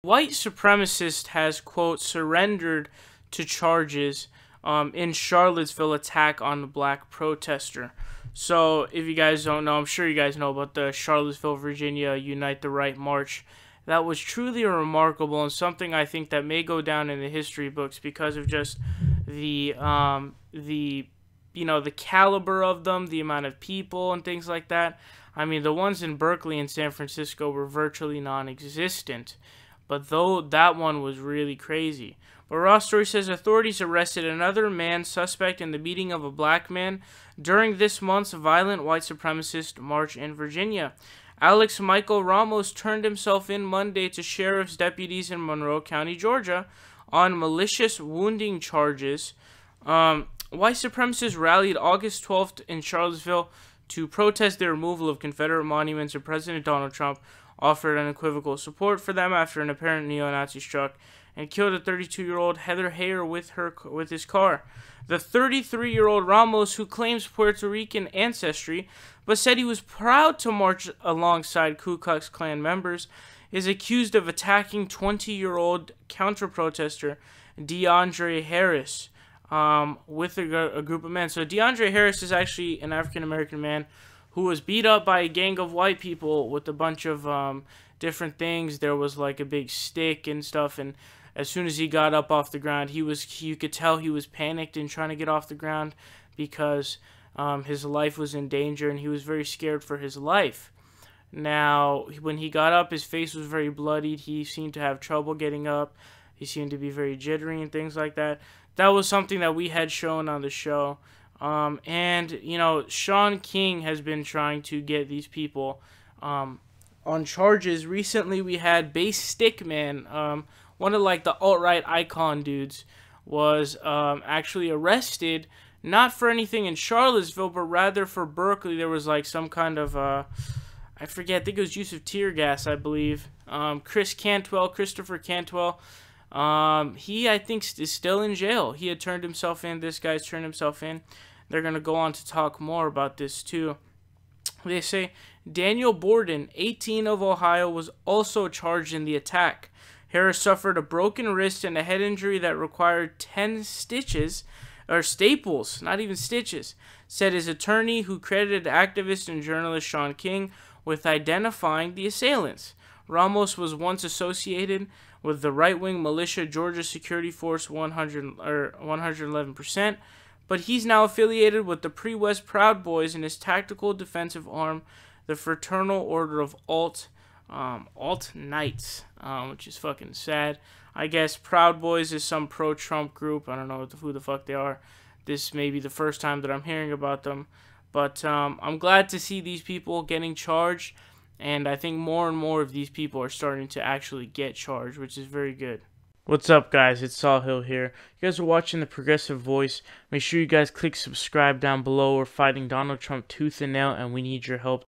white supremacist has, quote, surrendered to charges in Charlottesville attack on the black protester. So, if you guys don't know, I'm sure you guys know about the Charlottesville, Virginia Unite the Right March. That was truly remarkable and something I think that may go down in the history books because of just the the caliber of them, the amount of people and things like that. I mean, the ones in Berkeley and San Francisco were virtually non-existent, but though that one was really crazy. But Raw Story says authorities arrested another man suspect in the beating of a black man during this month's violent white supremacist march in Virginia. Alex Michael Ramos turned himself in Monday to sheriff's deputies in Monroe County, Georgia, on malicious wounding charges. White supremacists rallied August 12th in Charlottesville to protest the removal of Confederate monuments, and President Donald Trump offered unequivocal support for them after an apparent neo-Nazi struck and killed a 32-year-old Heather Heyer with his car. The 33-year-old Ramos, who claims Puerto Rican ancestry but said he was proud to march alongside Ku Klux Klan members, is accused of attacking 20-year-old counter-protester DeAndre Harris with a group of men. So DeAndre Harris is actually an African-American man who was beat up by a gang of white people with a bunch of different things. There was like a big stick and stuff, and as soon as he got up off the ground, you could tell he was panicked and trying to get off the ground because his life was in danger and he was very scared for his life. Now, when he got up, his face was very bloodied. He seemed to have trouble getting up. He seemed to be very jittery and things like that. That was something that we had shown on the show. And, you know, Sean King has been trying to get these people on charges. Recently, we had Bass Stickman, one of, like, the alt-right icon dudes, was actually arrested, not for anything in Charlottesville, but rather for Berkeley. There was, like, some kind of, I forget, I think it was use of tear gas, I believe. Christopher Cantwell, he, I think, is still in jail. He had turned himself in. This guy's turned himself in. They're going to go on to talk more about this, too. They say Daniel Borden, 18, of Ohio, was also charged in the attack. Harris suffered a broken wrist and a head injury that required 10 stitches, or staples, not even stitches, said his attorney, who credited activist and journalist Sean King with identifying the assailants. Ramos was once associated with the right-wing militia Georgia Security Force 111%, but he's now affiliated with the pre-West Proud Boys and his tactical defensive arm, the Fraternal Order of Alt Knights, which is fucking sad. I guess Proud Boys is some pro-Trump group. I don't know who the fuck they are. This may be the first time that I'm hearing about them. But I'm glad to see these people getting charged, and I think more and more of these people are starting to actually get charged, which is very good. What's up, guys? It's Saul Hill here. You guys are watching The Progressive Voice. Make sure you guys click subscribe down below. We're fighting Donald Trump tooth and nail, and we need your help.